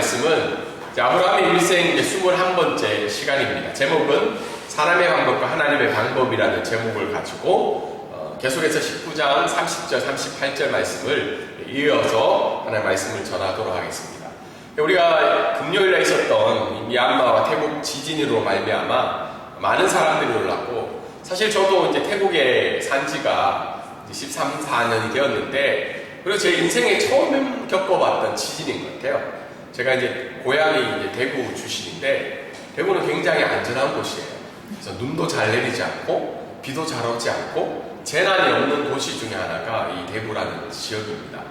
말씀은 아브라함의 일생 21번째 시간입니다. 제목은 사람의 방법과 하나님의 방법이라는 제목을 가지고 계속해서 19장 30절 38절 말씀을 이어서 하나님의 말씀을 전하도록 하겠습니다. 우리가 금요일에 있었던 미얀마와 태국 지진으로 말미암아 많은 사람들이 놀랐고, 사실 저도 이제 태국에 산 지가 13, 14년이 되었는데, 그리고 제 인생에 처음 겪어봤던 지진인 것 같아요. 제가 이제 고향이 이제 대구 출신인데, 대구는 굉장히 안전한 곳이에요. 그래서 눈도 잘 내리지 않고, 비도 잘 오지 않고, 재난이 없는 도시 중에 하나가 이 대구라는 지역입니다.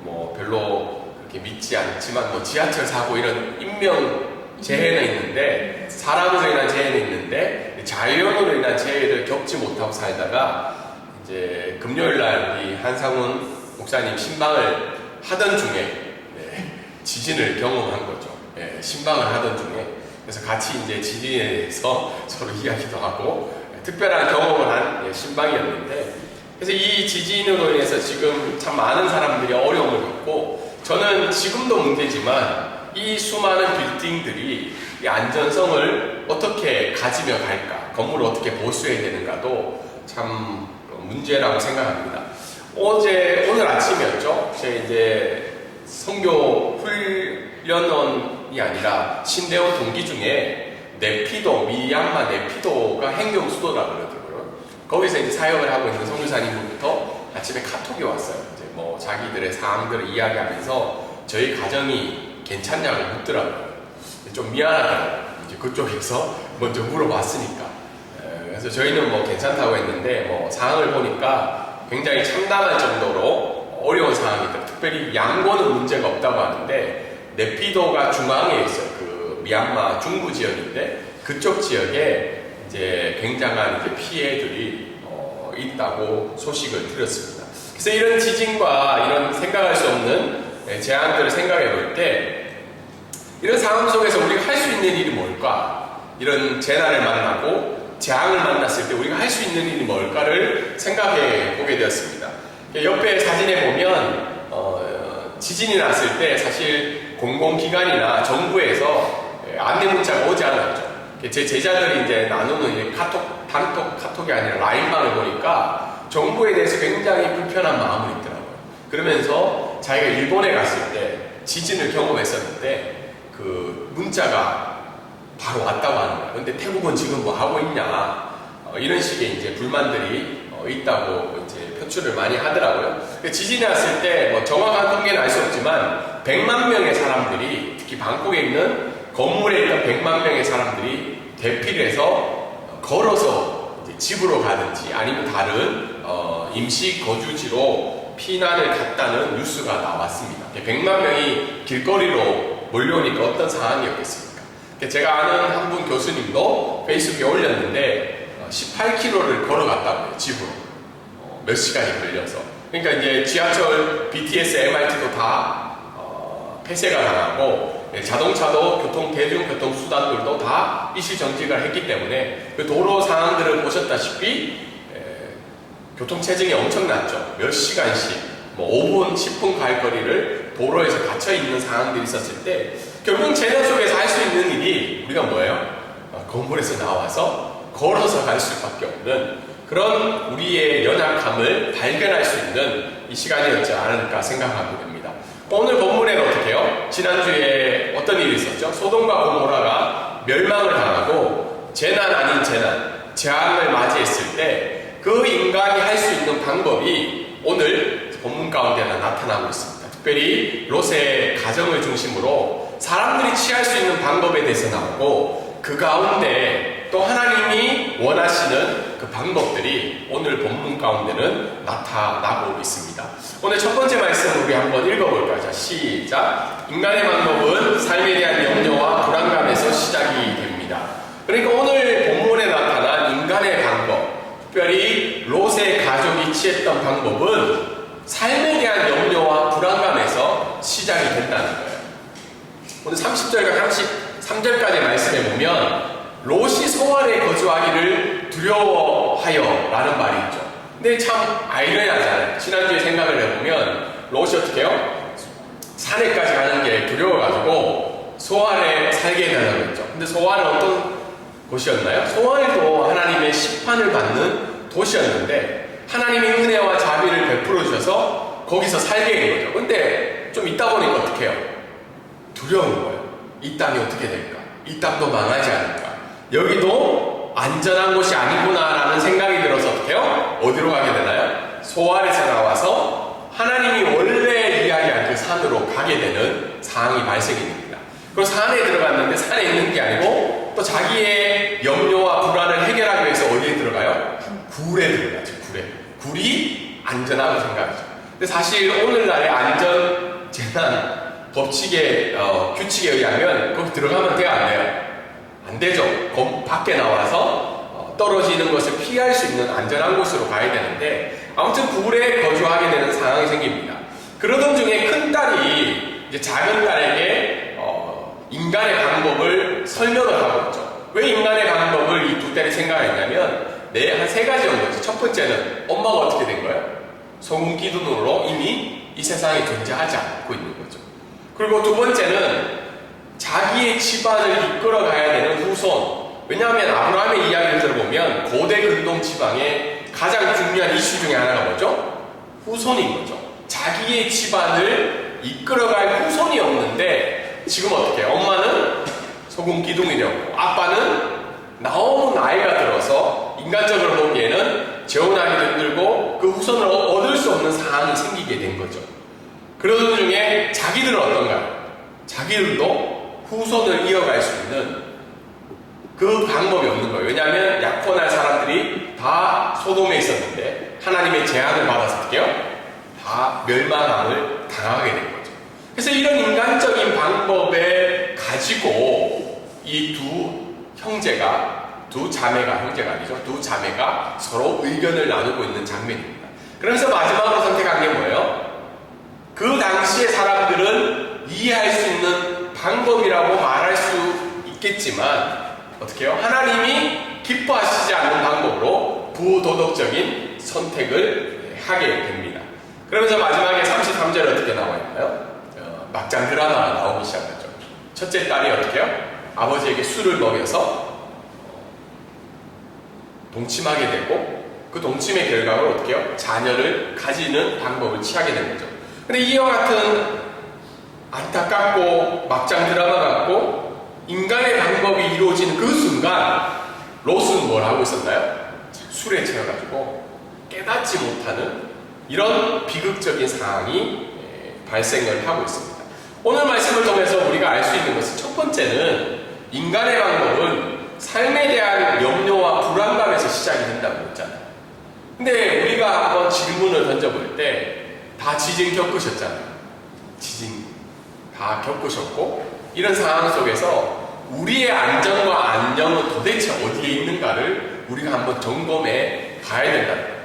뭐 별로 그렇게 믿지 않지만, 뭐 지하철 사고 이런 인명 재해는 있는데, 사람으로 인한 재해는 있는데, 자연으로 인한 재해를 겪지 못하고 살다가 이제 금요일날 우리 한상훈 목사님 신방을 하던 중에 지진을 경험한 거죠. 신방을 하던 중에. 그래서 같이 이제 지진에 대해서 서로 이야기도 하고 특별한 경험을 한 신방이었는데, 그래서 이 지진으로 인해서 지금 참 많은 사람들이 어려움을 겪고, 저는 지금도 문제지만 이 수많은 빌딩들이 이 안전성을 어떻게 가지며 갈까, 건물을 어떻게 보수해야 되는가도 참 문제라고 생각합니다. 오늘 아침이었죠. 제 이제 선교 훈련원이 아니라 신대원 동기 중에 네피도, 미얀마 네피도가 행정 수도라고 그러더라고요. 거기서 이제 사역을 하고 있는 선교사님부터 아침에 카톡이 왔어요. 이제 뭐 자기들의 상황들을 이야기하면서 저희 가정이 괜찮냐고 묻더라고요. 좀 미안하더라고요. 이제 그쪽에서 먼저 물어봤으니까. 그래서 저희는 뭐 괜찮다고 했는데, 뭐 상황을 보니까 굉장히 참담할 정도로 어려운 상황이다. 특별히 양고는 문제가 없다고 하는데, 네피도가 중앙에 있어요. 그 미얀마 중부 지역인데, 그쪽 지역에 이제 굉장한 이제 피해들이 있다고 소식을 들었습니다. 그래서 이런 지진과 이런 생각할 수 없는 재앙들을 생각해 볼 때, 이런 상황 속에서 우리가 할 수 있는 일이 뭘까? 이런 재난을 만나고 재앙을 만났을 때 우리가 할 수 있는 일이 뭘까를 생각해 보게 되었습니다. 옆에 사진에 보면 지진이 났을 때 사실 공공기관이나 정부에서 안내 문자가 오지 않았죠. 제 제자들이 이제 나누는 단톡 카톡이 아니라 라인방을 보니까 정부에 대해서 굉장히 불편한 마음이 있더라고요. 그러면서 자기가 일본에 갔을 때 지진을 경험했었는데 그 문자가 바로 왔다고 하는 거예요. 근데 태국은 지금 뭐 하고 있냐, 이런 식의 이제 불만들이 있다고 이제 표출을 많이 하더라고요. 지진이 왔을 때 뭐 정확한 통계는 알 수 없지만 100만 명의 사람들이, 특히 방콕에 있는 건물에 있던 100만 명의 사람들이 대피를 해서 걸어서 이제 집으로 가든지 아니면 다른 임시 거주지로 피난을 갔다는 뉴스가 나왔습니다. 100만 명이 길거리로 몰려오니까 어떤 상황이었겠습니까? 제가 아는 한 분 교수님도 페이스북에 올렸는데 18km를 걸어갔다고요, 집으로. 몇 시간이 걸려서. 그러니까 이제 지하철, BTS, MRT도 다 폐쇄가 당하고, 자동차도 대중교통 수단들도 다 일시정지가 했기 때문에 그 도로 상황들을 보셨다시피 교통체증이 엄청났죠. 몇 시간씩, 뭐 5분, 10분 갈 거리를 도로에서 갇혀있는 상황들이 있었을 때, 결국 재난 속에서 할 수 있는 일이 우리가 뭐예요? 건물에서 나와서 걸어서 갈 수밖에 없는 그런 우리의 연약함을 발견할 수 있는 이 시간이었지 않을까 생각하게 됩니다. 오늘 본문에는 어떻게 해요? 지난주에 어떤 일이 있었죠? 소돔과 고모라가 멸망을 당하고 재난 아닌 재앙을 맞이했을 때 그 인간이 할 수 있는 방법이 오늘 본문 가운데 나타나고 있습니다. 특별히 롯의 가정을 중심으로 사람들이 취할 수 있는 방법에 대해서 나오고, 그 가운데 또 하나님이 원하시는 그 방법들이 오늘 본문 가운데는 나타나고 있습니다. 오늘 첫 번째 말씀을 우리 한번 읽어볼까요? 자, 시작. 인간의 방법은 삶에 대한 염려와 불안감에서 시작이 됩니다. 그러니까 오늘 본문에 나타난 인간의 방법, 특별히 롯의 가족이 취했던 방법은 삶에 대한 염려와 불안감에서 시작이 된다는 거예요. 오늘 30절과 33절까지 말씀해 보면 롯이 소알에 거주하기를 두려워하여 라는 말이 있죠. 근데 참 아이러니하잖아요. 지난주에 생각을 해보면 롯이 어떻게 해요? 산에까지 가는 게 두려워가지고 소알에 살게 해달라고 했죠. 근데 소알은 어떤 곳이었나요? 소알도 하나님의 심판을 받는 도시였는데 하나님이 은혜와 자비를 베풀어 주셔서 거기서 살게 된 거죠. 근데 좀 있다 보니까 어떻게 해요? 두려운 거예요. 이 땅이 어떻게 될까? 이 땅도 망하지 않을까? 여기도 안전한 곳이 아니구나라는 생각이 들어서 어떻게 해요? 어디로 가게 되나요? 소알에서 나와서 하나님이 원래 이야기한 그 산으로 가게 되는 상황이 발생이 됩니다. 그 산에 들어갔는데 산에 있는 게 아니고 또 자기의 염려와 불안을 해결하기 위해서 어디에 들어가요? 굴에 들어가죠. 굴에. 굴이 안전하다고 생각하죠. 근데 사실 오늘날의 안전 재난 법칙의 규칙에 의하면 거기 들어가면 돼요, 안 돼요? 안 되죠. 거기 밖에 나와서 떨어지는 것을 피할 수 있는 안전한 곳으로 가야 되는데 아무튼 굴에 거주하게 되는 상황이 생깁니다. 그러던 중에 큰 딸이 이제 작은 딸에게 인간의 방법을 설명을 하고 있죠. 왜 인간의 방법을 이 두 딸이 생각했냐면 한 세 가지 정도죠. 첫 번째는 엄마가 어떻게 된 거예요? 소금 기둥으로 이미 이 세상에 존재하지 않고 있는 거죠. 그리고 두 번째는 자기의 집안을 이끌어 가야 되는 후손. 왜냐하면 아브라함의 이야기를 들어보면 고대 근동 지방의 가장 중요한 이슈 중에 하나가 뭐죠? 후손인 거죠. 자기의 집안을 이끌어갈 후손이 없는데 지금 어떻게 해요? 엄마는 소금 기둥이 되었고 아빠는 너무 나이가 들어서 인간적으로 보기에는 재혼하기도 힘들고 그 후손을 얻을 수 없는 상황이 생기게 된 거죠. 그러던 중에 자기들은 어떤가요? 자기들도 후손을 이어갈 수 있는 그 방법이 없는 거예요. 왜냐하면 약혼할 사람들이 다 소돔에 있었는데 하나님의 제한을 받아서 어떻게 해요? 다 멸망함을 당하게 된 거죠. 그래서 이런 인간적인 방법을 가지고 이 두 자매가 형제가 아니죠. 두 자매가 서로 의견을 나누고 있는 장면입니다. 그러면서 마지막으로 선택한 게 뭐예요? 그 당시의 사람들은 이해할 수 있는 방법이라고 말할 수 있겠지만 어떻게 해요? 하나님이 기뻐하시지 않는 방법으로 부도덕적인 선택을 하게 됩니다. 그러면서 마지막에 33절에 어떻게 나와 있나요? 막장 드라마가 나오기 시작하죠. 첫째 딸이 어떻게 해요? 아버지에게 술을 먹여서 동침하게 되고 그 동침의 결과로 어떻게 해요? 자녀를 가지는 방법을 취하게 되는 거죠. 근데 이와 같은 안타깝고 막장 드라마 같고 인간의 방법이 이루어지는 그 순간 롯은 뭘 하고 있었나요? 술에 취해가지고 깨닫지 못하는 이런 비극적인 상황이 발생을 하고 있습니다. 오늘 말씀을 통해서 우리가 알 수 있는 것은 첫 번째는 인간의 방법은 삶에 대한 염려와 불안감에서 시작이 된다고 했잖아요. 근데 우리가 한번 질문을 던져볼 때 다 지진 겪으셨잖아요. 지진 다 겪으셨고 이런 상황 속에서 우리의 안전과 안녕은 도대체 어디에 있는가를 우리가 한번 점검해 봐야 된다는 겁니다.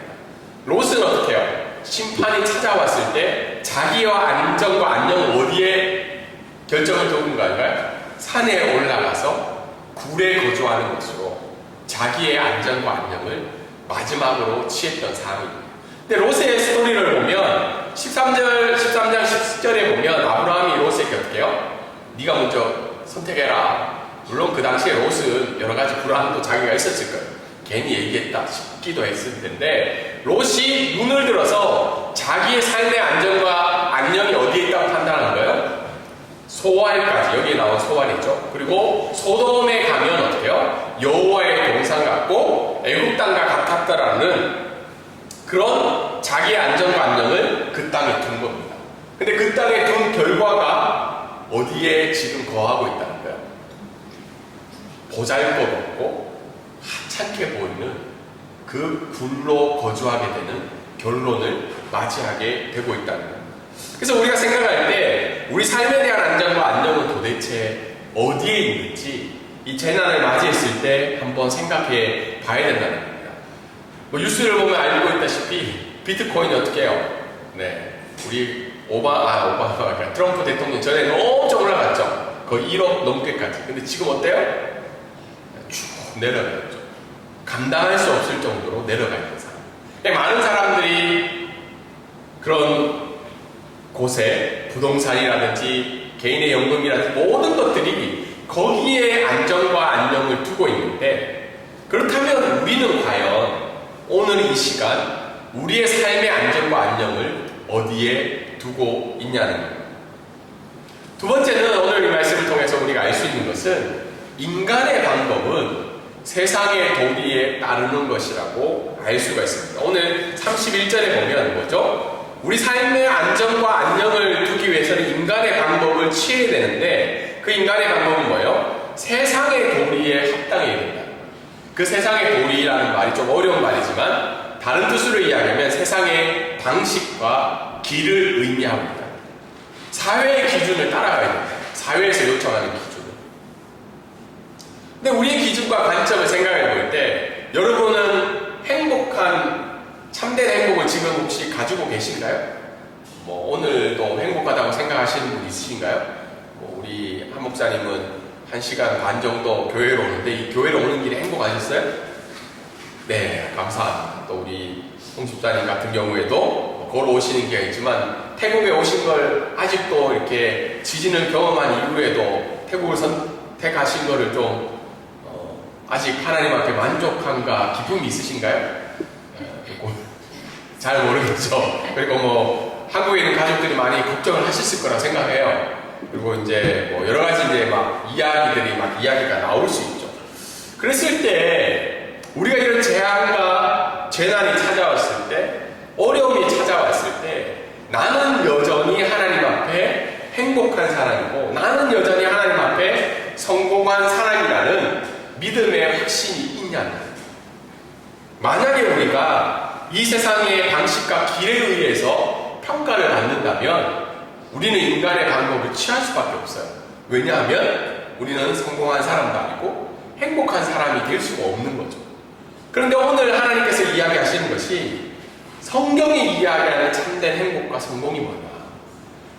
롯은 어떻게 해요? 심판이 찾아왔을 때 자기와 안전과 안녕은 어디에 결정을 두은 건가요? 산에 올라가서 굴에 거주하는 것으로 자기의 안전과 안녕을 마지막으로 취했던 상황입니다. 근데 롯의 스토리를 보면 13장 10절에 보면 아브라함이 롯에게 어떻게 해요? 네가 먼저 선택해라. 물론 그 당시에 롯은 여러 가지 불안도 자기가 있었을 거예요. 괜히 얘기했다 싶기도 했을 텐데 롯이 눈을 들어서 자기의 삶의 안전과 안녕이 어디에 있다고 판단한 거예요? 소알까지, 여기에 나온 소알이죠. 그리고 소돔에 가면 어떻게 해요? 여호와의 동산 같고 애굽 땅과 같았다라는 그런 자기의 안전과 안녕을 그 땅에 둔 겁니다. 근데 그 땅에 둔 결과가 어디에 지금 거하고 있다는 거예요? 보잘것없고 하찮게 보이는 그 굴로 거주하게 되는 결론을 맞이하게 되고 있다는 거예요. 그래서 우리가 생각할 때 우리 삶에 대한 안전과 안녕은 도대체 어디에 있는지 이 재난을 맞이했을 때 한번 생각해 봐야 된다는 겁니다. 뭐 뉴스를 보면 알고 있다시피 비트코인이 어떻게 해요? 네, 우리 오바마 트럼프 대통령 전에는 엄청 올라갔죠. 거의 1억 넘게까지. 근데 지금 어때요? 쭉 내려가죠. 감당할 수 없을 정도로 내려가 있는 사람. 많은 사람들이 그런 곳에 부동산이라든지 개인의 연금이라든지 모든 것들이 거기에 안정과 안녕을 두고 있는데, 그렇다면 우리는 과연 오늘 이 시간 우리의 삶의 안정과 안녕을 어디에 두고 있냐는 거예요. 두 번째는 오늘 이 말씀을 통해서 우리가 알 수 있는 것은 인간의 방법은 세상의 도리에 따르는 것이라고 알 수가 있습니다. 오늘 31절에 보면 뭐죠? 우리 삶의 안정과 안녕을 두기 위해서는 인간의 방법을 취해야 되는데, 그 인간의 방법은 뭐예요? 세상의 도리에 합당해야 된다. 그 세상의 도리라는 말이 좀 어려운 말이지만 다른 뜻으로 이야기하면 세상의 방식과 길을 의미하고 있다. 사회의 기준을 따라가야 된다. 사회에서 요청하는 기준을. 근데 우리의 기준과 관점을 생각해 볼 때 여러분은 행복한 참된 행복을 지금 혹시 가지고 계신가요? 뭐 오늘도 행복하다고 생각하시는 분 있으신가요? 뭐 우리 한 목사님은 1시간 반 정도 교회로 오는데 이 교회로 오는 길에 행복하셨어요? 네, 감사합니다. 또 우리 홍 집사님 같은 경우에도 걸어 오시는 기회가 있지만 태국에 오신 걸 아직도 이렇게 지진을 경험한 이후에도 태국을 선택하신 거를 좀 아직 하나님 앞에 만족함과 기쁨이 있으신가요? 잘 모르겠죠. 그리고 뭐 한국에 있는 가족들이 많이 걱정을 하셨을 거라 생각해요. 그리고 이제 뭐 여러 가지 이제 막 이야기가 나올 수 있죠. 그랬을 때 우리가 이런 재앙과 재난이 찾아왔을 때, 어려움이 찾아왔을 때 나는 여전히 하나님 앞에 행복한 사람이고 나는 여전히 하나님 앞에 성공한 사람이라는 믿음의 확신이 있냐는 거예요. 만약에 우리가 이 세상의 방식과 길에 의해서 평가를 받는다면 우리는 인간의 방법을 취할 수밖에 없어요. 왜냐하면 우리는 성공한 사람도 아니고 행복한 사람이 될 수가 없는 거죠. 그런데 오늘 하나님께서 이야기하시는 것이 성경이 이야기하는 참된 행복과 성공이 뭐냐.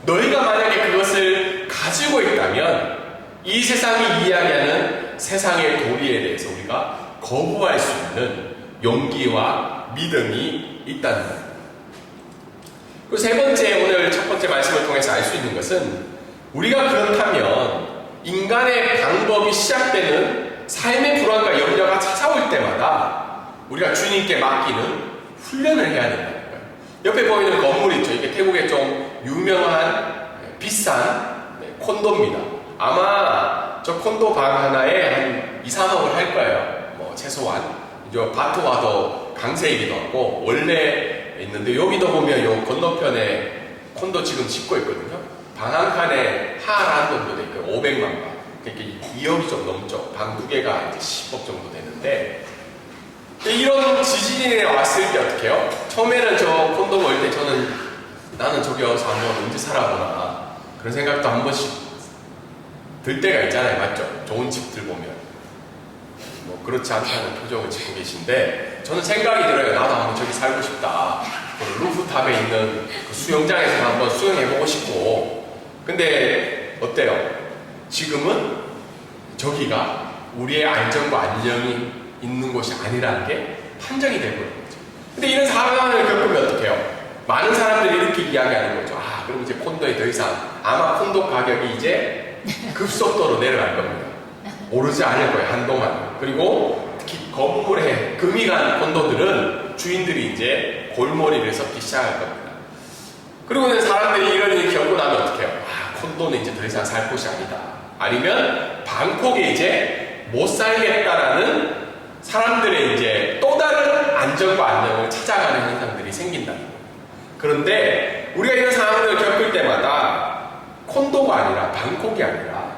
너희가 만약에 그것을 가지고 있다면 이 세상이 이야기하는 세상의 도리에 대해서 우리가 거부할 수 있는 용기와 믿음이 있다는 거예요. 그리고 세 번째, 오늘 첫 번째 말씀을 통해서 알 수 있는 것은 우리가 그렇다면 인간의 방법이 시작되는 삶의 불안과 염려가 찾아올 때마다 우리가 주님께 맡기는 훈련을 해야 된다는 거예요. 옆에 보이는 건물 있죠. 이게 태국의 좀 유명한 비싼 콘도입니다. 아마 저 콘도 방 하나에 한 2, 3억을 할 거예요. 뭐 최소한. 저 바트와도 강세이기도 하고 원래 있는데 여기도 보면 요 건너편에 콘도 지금 짓고 있거든요. 방 한 칸에 하한 정도 돼 있고 500만 원. 그러니까 2억이 좀 넘죠. 방 두 개가 이제 10억 정도 되는데, 이런 지진이 왔을 때 어떻게 해요? 처음에는 저 콘도 올 때 나는 저기 와서 한번 언제 살아보나 그런 생각도 한 번씩 들 때가 있잖아요. 맞죠? 좋은 집들 보면 뭐 그렇지 않다는 표정을 짓고 계신데, 저는 생각이 들어요. 나도 한번 저기 살고 싶다. 루프탑에 있는 그 수영장에서 한번 수영해보고 싶고. 근데 어때요? 지금은 저기가 우리의 안정과 안녕이 있는 곳이 아니라는 게 판정이 되버린 거죠. 근데 이런 상황을 겪으면 어떡해요? 많은 사람들이 이렇게 이야기하는 거죠. 아, 그럼 이제 콘도에 더 이상 아마 콘도 가격이 이제 급속도로 내려갈 겁니다. 오르지 않을 거예요, 한동안. 그리고 특히 건물에 금이 간 콘도들은 주인들이 이제 골머리를 섞기 시작할 겁니다. 그리고는 사람들이 이런 일을 겪고 나면 어떡해요? 아, 콘도는 이제 더 이상 살 곳이 아니다. 아니면 방콕에 이제 못 살겠다라는 사람들의 이제 또 다른 안정과 안녕을 찾아가는 현상들이 생긴다는 거예요. 그런데 우리가 이런 상황을 겪을 때마다 콘도가 아니라 방콕이 아니라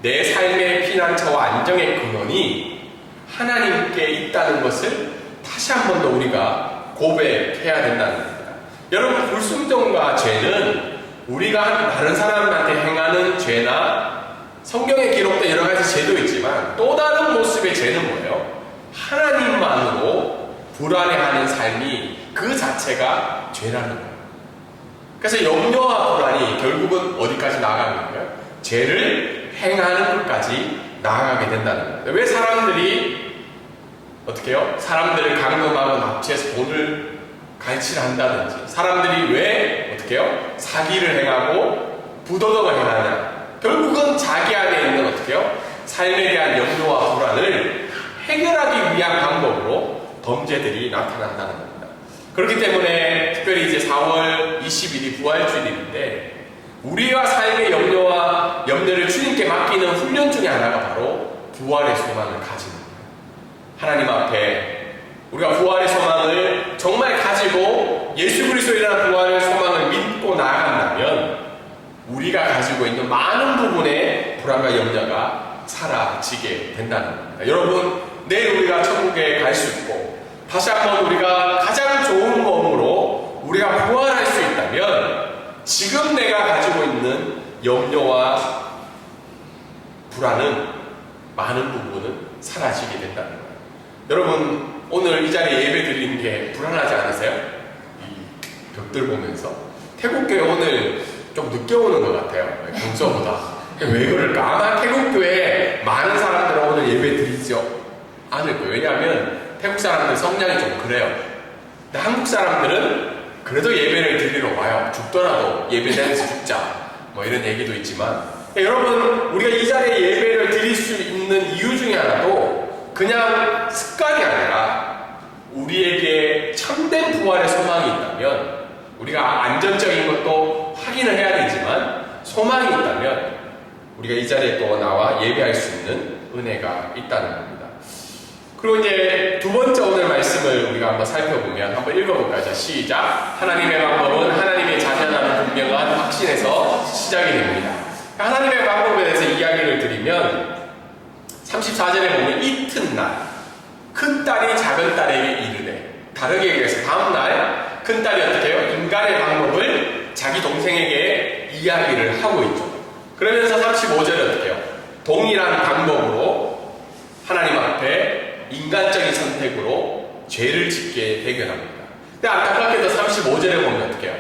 내 삶의 피난처와 안정의 근원이 하나님께 있다는 것을 다시 한 번 더 우리가 고백해야 된다는 겁니다. 여러분, 불순종과 죄는 우리가 다른 사람한테 행하는 죄나 성경에 기록된 여러 가지 죄도 있지만 또 다른 모습의 죄는 뭐예요? 하나님만으로 불안해하는 삶이 그 자체가 죄라는 거예요. 그래서 염려와 불안이 결국은 어디까지 나아가는 거예요? 죄를 행하는 것까지 나아가게 된다는 거예요. 왜 사람들이 어떻게 해요? 사람들을 강금하고 납치해서 돈을 갈취한다든지, 사람들이 왜 어떻게 해요? 사기를 행하고 부도덕을 행하냐? 결국은 자기 안에 있는 어떻게요? 삶에 대한 염려와 불안을 해결하기 위한 방법으로 범죄들이 나타난다는 겁니다. 그렇기 때문에 특별히 이제 4월 20일이 부활주일인데 우리와 삶의 염려와 염려를 주님께 맡기는 훈련 중에 하나가 바로 부활의 소망을 가지는 거예요. 하나님 앞에 우리가 부활의 소망을 정말 가지고 예수 그리스도이라는 부활의 소망을 믿고 나아간다면 우리가 가지고 있는 많은 부분의 불안과 염려가 사라지게 된다는 겁니다. 여러분, 내일 우리가 천국에 갈 수 있고 다시 한번 우리가 가장 좋은 몸으로 우리가 부활할 수 있다면 지금 내가 가지고 있는 염려와 불안은 많은 부분은 사라지게 된다는 거예요. 여러분, 오늘 이 자리에 예배 드리는 게 불안하지 않으세요? 이 벽들 보면서 태국교회 오늘 좀 늦게 오는 것 같아요. 평소보다. 왜 그럴까? 아마 태국교회 많은 사람들은 오늘 예배 드리죠 않을 거예요. 왜냐하면 태국 사람들 성향이 좀 그래요. 근데 한국 사람들은 그래도 예배를 드리러 와요. 죽더라도 예배장에서 죽자. 뭐 이런 얘기도 있지만 여러분, 우리가 이 자리에 예배를 드릴 수 있는 이유 중에 하나도 그냥 습관이 아니라 우리에게 참된 부활의 소망이 있다면 우리가 안전적인 것도 확인을 해야 되지만 소망이 있다면 우리가 이 자리에 또 나와 예배할 수 있는 은혜가 있다는 겁니다. 그리고 이제 두 번째 오늘 말씀을 우리가 한번 살펴보면 한번 읽어볼까요? 자, 시작. 하나님의 방법은 하나님의 자녀라는 분명한 확신에서 시작이 됩니다. 하나님의 방법에 대해서 이야기를 드리면 34절에 보면 이튿날 큰 딸이 작은 딸에게 이르되, 다르게 얘기해서 다음날 큰 딸이 어떻게 해요? 인간의 방법을 자기 동생에게 이야기를 하고 있죠. 그러면서 35절에 어떻게 해요? 동일한 방법으로 하나님 앞에 인간적인 선택으로 죄를 짓게 대결합니다. 근데 안타깝게도 35절에 보면 어떻게 해요?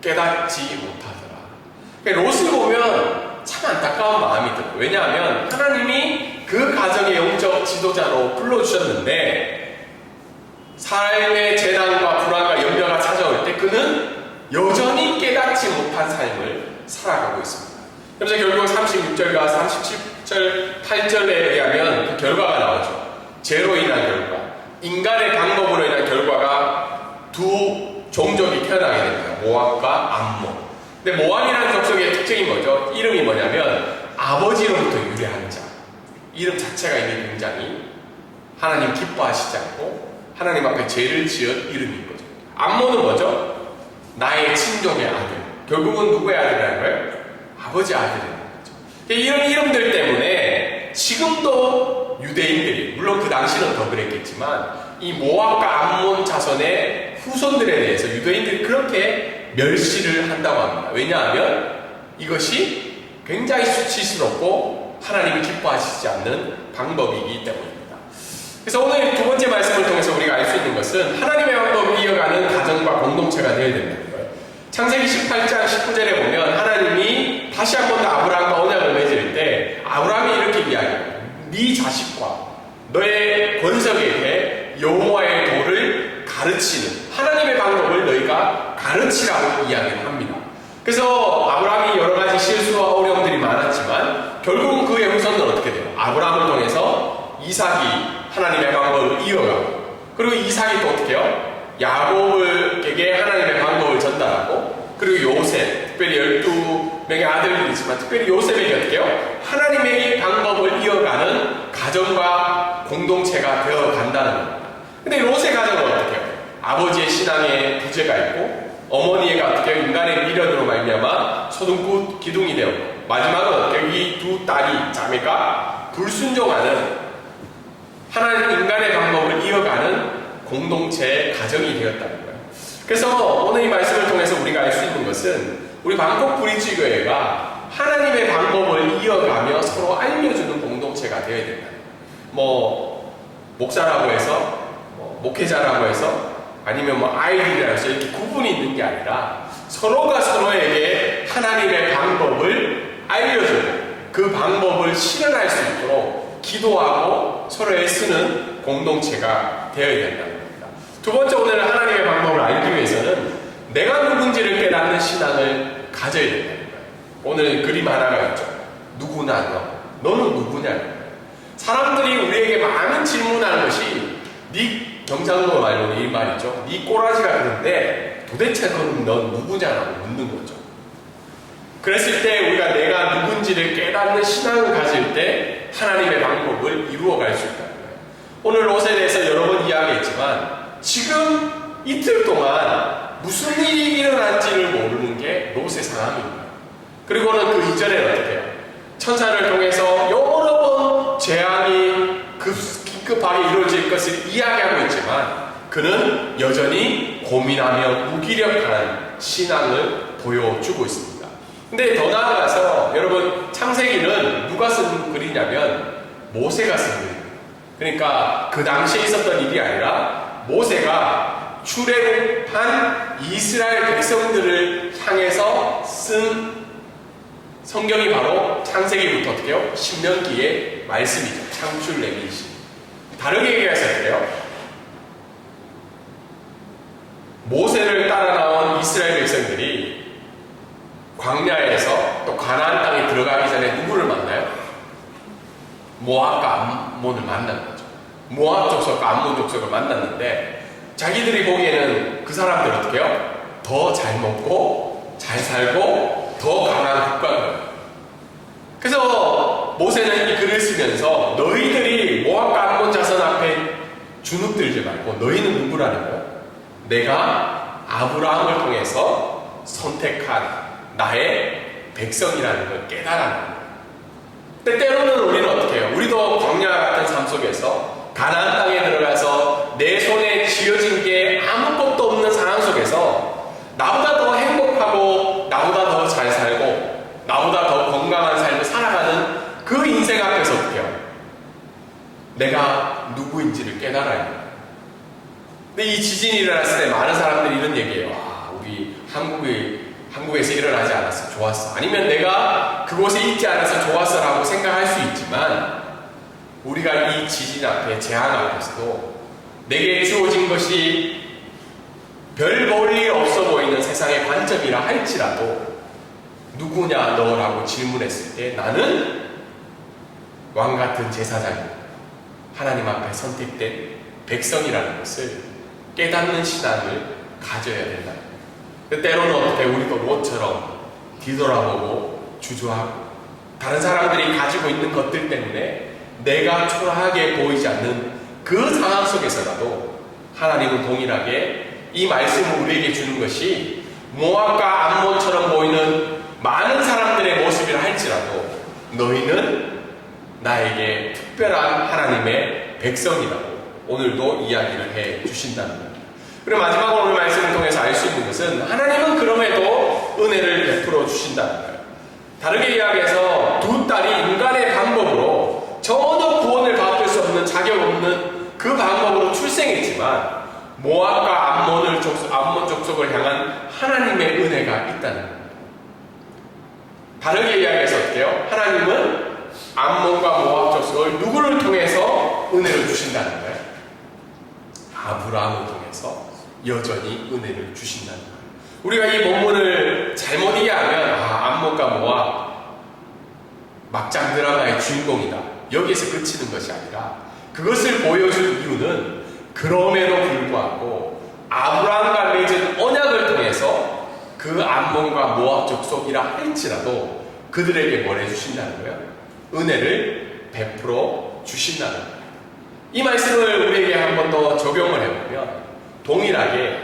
깨닫지 못하더라. 롯을 보면 참 안타까운 마음이 들어요. 왜냐하면 하나님이 그 가정의 영적 지도자로 불러주셨는데 삶의 재난과 불안과 염려가 찾아올 때 그는 여전히 깨닫지 못한 삶을 살아가고 있습니다. 그래서 결국 36절과 37절, 8절에 의하면 그 결과가 나오죠. 죄로 인한 결과, 인간의 방법으로 인한 결과가 두 종족이 태어나게 됩니다. 모압과 암몬. 근데 모압이라는 족속의 특징이 뭐죠? 이름이 뭐냐면 아버지로부터 유래한 자. 이름 자체가 이미 굉장히 하나님 기뻐하시지 않고 하나님 앞에 죄를 지은 이름인 거죠. 암몬은 뭐죠? 나의 친족의 아들. 결국은 누구의 아들이라는 거예요? 아버지 아들이라는 거죠. 이런 이름들 때문에 지금도 유대인들이, 물론 그 당시는 더 그랬겠지만 이 모압과 암몬 자손의 후손들에 대해서 유대인들이 그렇게 멸시를 한다고 합니다. 왜냐하면 이것이 굉장히 수치스럽고 하나님이 기뻐하시지 않는 방법이기 때문입니다. 그래서 오늘 두 번째 말씀을 통해서 우리가 알 수 있는 것은 하나님의 방법을 이어가는 가정과 공동체가 되어야 된다는 거예요. 창세기 18장 19절에 보면 하나님이 다시 한 번 더 아브라함과 언약을 맺을 때 아브라함이 이렇게 이야기해요. 네 자식과 너의 권석에게 여호와의 도를 가르치는 하나님의 방법을 너희가 가르치라고 이야기를 합니다. 그래서 아브라함이 여러 가지 실수와 어려움들이 많았지만 결국은 그의 후손은 어떻게 돼요? 아브라함을 통해서 이삭이 하나님의 방법을 이어가고, 그리고 이삭이 또 어떻게 해요? 야곱에게 하나님의 방법을 전달하고, 그리고 요셉, 특별히 12명의 아들들이지만 특별히 요셉에게 어떻게 해요? 하나님의 방법을 이어가는 가정과 공동체가 되어 간다는 겁니다. 근데 롯의 가정은 어떻게 해요? 아버지의 신앙에 부재가 있고 어머니가 어떻게 해요? 인간의 미련으로 말미암아 소등꽃 기둥이 되었고, 마지막은 어떻게 해요? 이 두 딸이, 자매가 불순종하는 하나님 인간의 방법을 이어가는 공동체의 가정이 되었다는 거예요. 그래서 오늘 이 말씀을 통해서 우리가 알 수 있는 것은 우리 방콕 브리지교회가 하나님의 방법을 이어가며 서로 알려주는 공동체가 되어야 된다. 뭐 목사라고 해서 목회자라고 해서 아니면 아이들이라고 해서 이렇게 구분이 있는 게 아니라 서로가 서로에게 하나님의 방법을 알려주고 그 방법을 실현할 수 있도록 기도하고 서로 애쓰는 공동체가 되어야 된다는 겁니다. 두 번째, 오늘 하나님의 방법을 알기 위해서는 내가 누군지를 깨닫는 신앙을 가져야 된다는 거예요. 오늘 그림 하나가 있죠. 누구냐? 너는 누구냐? 사람들이 우리에게 많은 질문하는 것이 네 경상도 말로는 이 말이죠. 네 꼬라지가 그런데 도대체 넌 누구냐라고 묻는 거죠. 그랬을 때 우리가 내가 누군지를 깨닫는 신앙을 가질 때 하나님의 방법을 이루어갈 수 있다는 거예요. 오늘 롯에 대해서 여러 번 이야기했지만 지금 이틀 동안 무슨 일이 일어난지를 모르는 게 롯의 상황입니다. 그리고는 그 이전에는 어떻게 해요? 천사를 통해서 여러 번 재앙이 긴급하게 이루어질 것을 이야기하고 있지만 그는 여전히 고민하며 무기력한 신앙을 보여주고 있습니다. 근데 더 나아가서 여러분 창세기는 누가 쓴 글이냐면 모세가 쓴 글입니다. 그러니까 그 당시에 있었던 일이 아니라 모세가 출애굽한 이스라엘 백성들을 향해서 쓴 성경이 바로 창세기부터 어떻게 해요? 신명기의 말씀이죠. 창출 레위기. 다르게 얘기해서 어때요? 모세를 따라 나온 이스라엘 백성들이 광야에서 또 가나안 땅에 들어가기 전에 누구를 만나요? 모압과 암몬을 만난 거죠. 모압 족속과 암몬 족속을 만났는데 자기들이 보기에는 그 사람들 어떻게 해요? 더 잘 먹고 잘 살고 더 강한 국가예요. 그래서 모세는 이 글을 쓰면서 너희들이 모압과 암몬 자손 앞에 주눅들지 말고 너희는 누구라는 거예요? 내가 아브라함을 통해서 선택한 나의 백성이라는 걸 깨달아는 거예요. 근데 때로는 우리는 어떻게 해요? 우리도 광야 같은 삶 속에서 가나안 땅에 들어가서 내 손에 쥐어진 게 아무것도 없는 상황 속에서 나보다 더 행복하고 나보다 더 잘 살고 나보다 더 건강한 삶을 살아가는 그 인생 앞에서 어떻게 해요? 내가 누구인지를 깨달아야 해요. 근데 이 지진이 일어났을 때 많은 사람들이 이런 얘기해요. 우리 한국에서 일어나지 않았어. 좋았어. 아니면 내가 그곳에 있지 않아서 좋았어 라고 생각할 수 있지만 우리가 이 지진 앞에 재앙 앞에서도 내게 주어진 것이 별 볼일 없어 보이는 세상의 관점이라 할지라도 누구냐 너라고 질문했을 때 나는 왕같은 제사장이고 하나님 앞에 선택된 백성이라는 것을 깨닫는 신앙을 가져야 된다. 때로는 어떻게 우리도 롯처럼 뒤돌아보고 주저하고 다른 사람들이 가지고 있는 것들 때문에 내가 초라하게 보이지 않는 그 상황 속에서라도 하나님은 동일하게 이 말씀을 우리에게 주는 것이 모압과 암몬처럼 보이는 많은 사람들의 모습이라 할지라도 너희는 나에게 특별한 하나님의 백성이라고 오늘도 이야기를 해 주신다는 겁니다. 그리고 마지막으로 오늘 말씀을 통해서 알 수 있는 것은 하나님은 그럼에도 은혜를 베풀어 주신다는 거예요. 다르게 이야기해서 두 딸이 인간의 방법으로 전혀 구원을 받을 수 없는 자격 없는 그 방법으로 출생했지만 모압과 암몬 족속을 향한 하나님의 은혜가 있다는 겁니다. 다르게 이야기해서 어때요? 하나님은 암몬과 모압 족속을 누구를 통해서 은혜를 주신다는 거예요? 아브라함을 통해서 여전히 은혜를 주신다는 거예요. 우리가 이 본문을 잘못 이해하면 암몬과 모압 막장 드라마의 주인공이다. 여기에서 그치는 것이 아니라 그것을 보여줄 이유는 그럼에도 불구하고 아브라함과 맺은 언약을 통해서 그 암몬과 모압 족속이라 할지라도 그들에게 뭘 해주신다는 거예요? 은혜를 베풀어 주신다는 거예요. 이 말씀을 우리에게 한 번 더 적용을 해보면 동일하게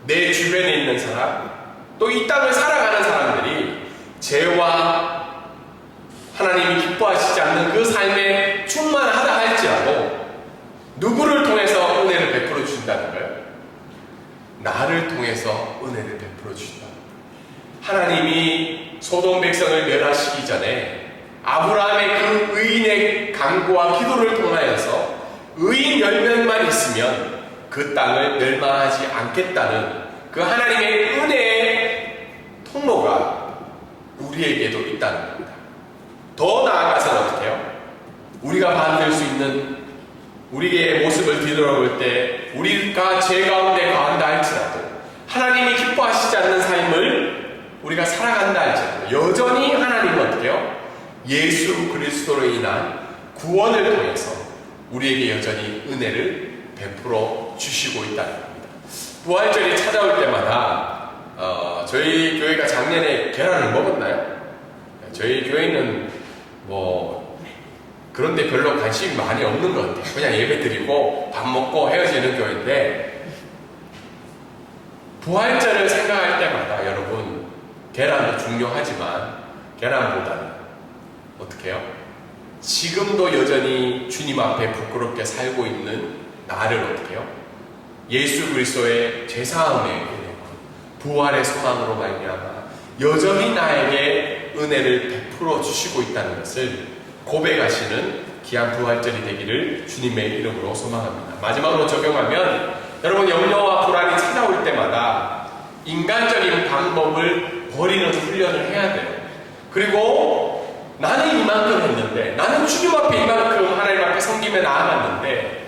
내 주변에 있는 사람 또 이 땅을 살아가는 사람들이 죄와 하나님이 기뻐하시지 않는 그 삶에 충만하다 할지라도 누구를 통해서 은혜를 베풀어 주신다는 거예요? 나를 통해서 은혜를 베풀어 주신다. 하나님이 소돔 백성을 멸하시기 전에 아브라함의 그 의인의 간구와 기도를 통하여서 의인 10명만 있으면 그 땅을 멸망하지 않겠다는 그 하나님의 은혜의 통로가 우리에게도 있다는 겁니다. 더 나아가서는 어떻게 해요? 우리가 받을 수 있는 우리의 모습을 뒤돌아볼 때 우리가 죄 가운데 거한다 할지라도 하나님이 기뻐하시지 않는 삶을 우리가 살아간다 할지라도 여전히 하나님은 어떻게 해요? 예수 그리스도로 인한 구원을 통해서 우리에게 여전히 은혜를 베풀어 주시고 있다는 겁니다. 부활절이 찾아올 때마다 저희 교회가 작년에 계란을 먹었나요? 저희 교회는 뭐 그런데 별로 관심이 많이 없는 것 같아요. 그냥 예배 드리고 밥 먹고 헤어지는 교회인데, 부활절을 생각할 때마다 여러분, 계란도 중요하지만 계란보다는 어떻게 해요? 지금도 여전히 주님 앞에 부끄럽게 살고 있는 나를 어떻게 해요? 예수 그리스도의 죄사함의 은혜와 부활의 소망으로 말미암아 여전히 나에게 은혜를 베풀어 주시고 있다는 것을 고백하시는 귀한 부활절이 되기를 주님의 이름으로 소망합니다. 마지막으로 적용하면, 여러분, 염려와 불안이 찾아올 때마다 인간적인 방법을 버리는 훈련을 해야 돼요. 그리고 나는 이만큼 했는데, 나는 주님 앞에 이만큼 하나님 앞에 섬김에 나아갔는데,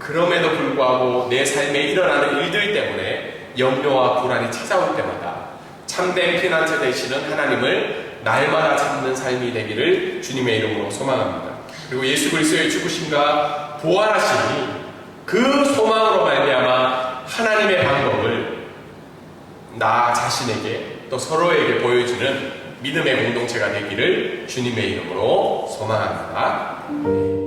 그럼에도 불구하고 내 삶에 일어나는 일들 때문에 염려와 불안이 찾아올 때마다 참된 피난처 되시는 하나님을 날마다 찾는 삶이 되기를 주님의 이름으로 소망합니다. 그리고 예수 그리스도의 죽으심과 부활하심이 그 소망으로 말미암아 하나님의 방법을 나 자신에게 또 서로에게 보여주는 믿음의 공동체가 되기를 주님의 이름으로 소망합니다.